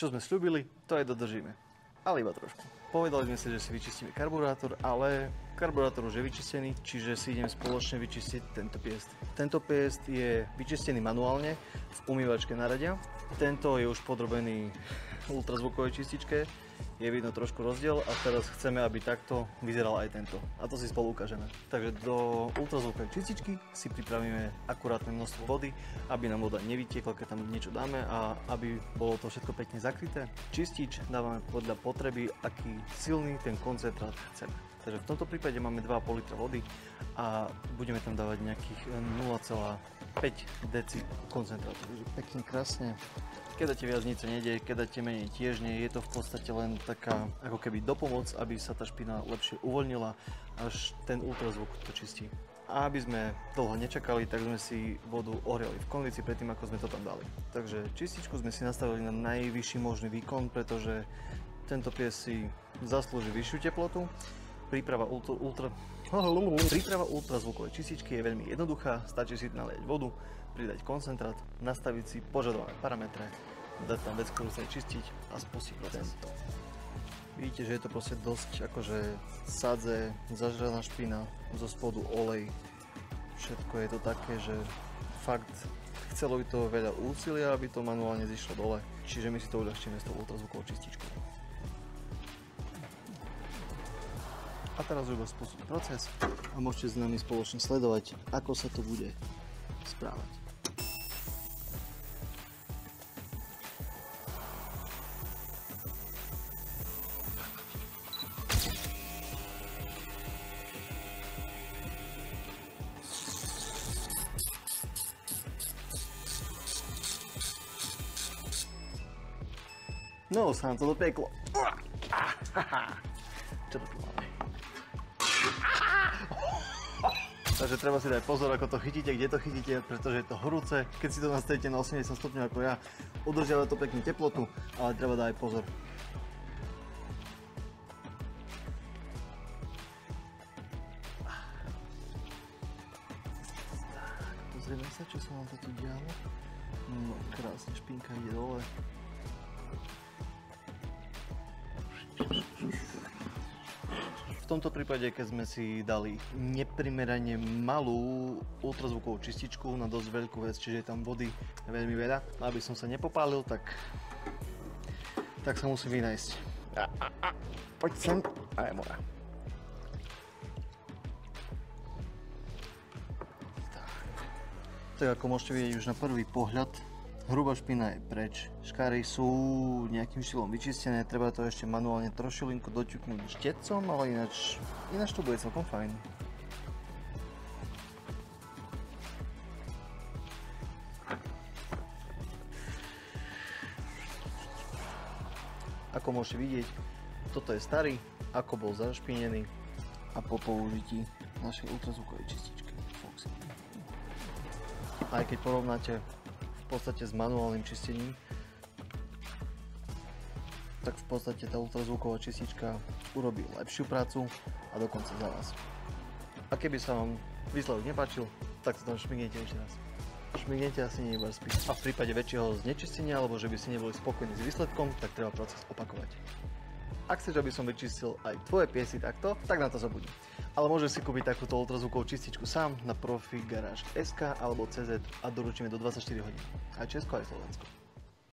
Čo sme sľúbili, to aj dodržíme. Ale iba trošku. Povedali sme si, že si vyčistíme karburátor, ale karburátor už je vyčistený, čiže si idem spoločne vyčistiť tento piest. Tento piest je vyčistený manuálne v umývačke na radia. Tento je už podrobený ultrazvukovej čističke. Je vidno trošku rozdiel a teraz chceme, aby takto vyzeral aj tento. A to si spolu ukážeme. Takže do ultrazvukovej čističky si pripravíme akurátne množstvo vody, aby nám voda nevytiekla, keď tam niečo dáme a aby bolo to všetko pekne zakryté. Čistič dávame podľa potreby, aký silný ten koncentrát chceme. Takže v tomto prípade máme 2,5 litra vody a budeme tam dávať nejakých 0,5 deci koncentrátu. Takže pekne krásne. Keď dáte viac, nič sa nedieje, keď dáte menej, tiež nie. Je to v podstate len taká ako keby dopomoc, aby sa tá špina lepšie uvoľnila, až ten ultrazvuk to čistí. A aby sme dlho nečakali, tak sme si vodu ohriali v konvici predtým, ako sme to tam dali. Takže čističku sme si nastavili na najvyšší možný výkon, pretože tento pies si zaslúži vyššiu teplotu. Príprava ultrazvukovej čističky je veľmi jednoduchá, stačí si naliať vodu, pridať koncentrát, nastaviť si požadované parametre, dať tam vec, ktorú sa čistiť a spustiť proces. Vidíte, že je to proste dosť akože sadze, zažraná špina, zo spodu olej, všetko je to také, že fakt chcelo by to veľa úsilia, aby to manuálne zišlo dole, čiže my si to uľahčíme s tou ultrazvukovou čističkou. A teraz už spustiť proces a môžete s nami spoločne sledovať, ako sa to bude správať. No, sa nám to dopieklo. Čo to tu máme? Takže treba si dať pozor, ako to chytíte, kde to chytíte, pretože je to horúce. Keď si to nastavíte na 80 stupňov ako ja, udržiava to peknú teplotu, ale treba dať aj pozor. Pozrieme sa, čo sa nám to tu dialo. No, krásne, špinka ide dole. V tomto prípade, keď sme si dali neprimerane malú ultrazvukovú čističku na dosť veľkú vec, čiže je tam vody veľmi veľa, aby som sa nepopálil, tak sa musím vynájsť. Poď sem, a je moja. Tak ako môžete vidieť už na prvý pohľad, hrubá špina je preč, škáry sú nejakým štýlom vyčistené, treba to ešte manuálne trošilinku doťuknúť štecom, ale ináč to bude celkom fajn. Ako môžete vidieť, toto je starý, ako bol zašpinený a po použití našej ultrazvukovej čističky. Aj keď porovnáte v podstate s manuálnym čistením, tak v podstate tá ultrazvuková čistička urobí lepšiu prácu a dokonca za vás. A keby sa vám výsledok nepáčil, tak sa tam šmignete ešte raz. Šmignete asi nie iba spíš. A v prípade väčšieho znečistenia, alebo že by ste neboli spokojní s výsledkom, tak treba proces opakovať. Ak chceš, aby som vyčistil aj tvoje piesy takto, tak na to zabudni. Ale môžeš si kúpiť takúto ultrazvukovú čističku sám na profigarage.sk alebo CZ a doručíme do 24 hodín. Aj Česko, aj Slovensko.